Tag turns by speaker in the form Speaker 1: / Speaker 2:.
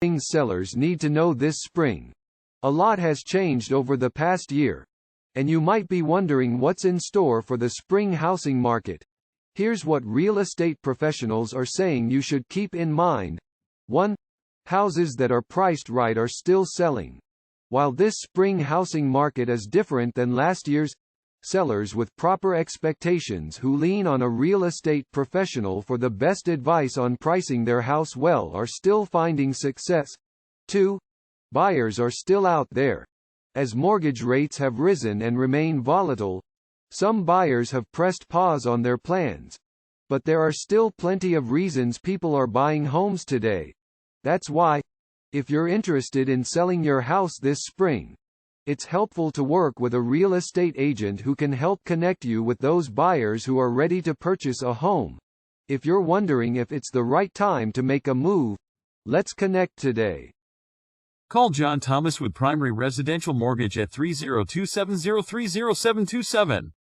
Speaker 1: things sellers need to know this spring. A lot has changed over the past year, and you might be wondering what's in store for the spring housing market. Here's what real estate professionals are saying you should keep in mind. 1. Houses that are priced right are still selling. While this spring housing market is different than last year's, sellers with proper expectations who lean on a real estate professional for the best advice on pricing their house well are still finding success. 2. Buyers are still out there. As mortgage rates have risen and remain volatile, some buyers have pressed pause on their plans. But there are still plenty of reasons people are buying homes today. That's why, if you're interested in selling your house this spring, it's helpful to work with a real estate agent who can help connect you with those buyers who are ready to purchase a home. If you're wondering if it's the right time to make a move, let's connect today.
Speaker 2: Call John Thomas with Primary Residential Mortgage at 302-703-0727.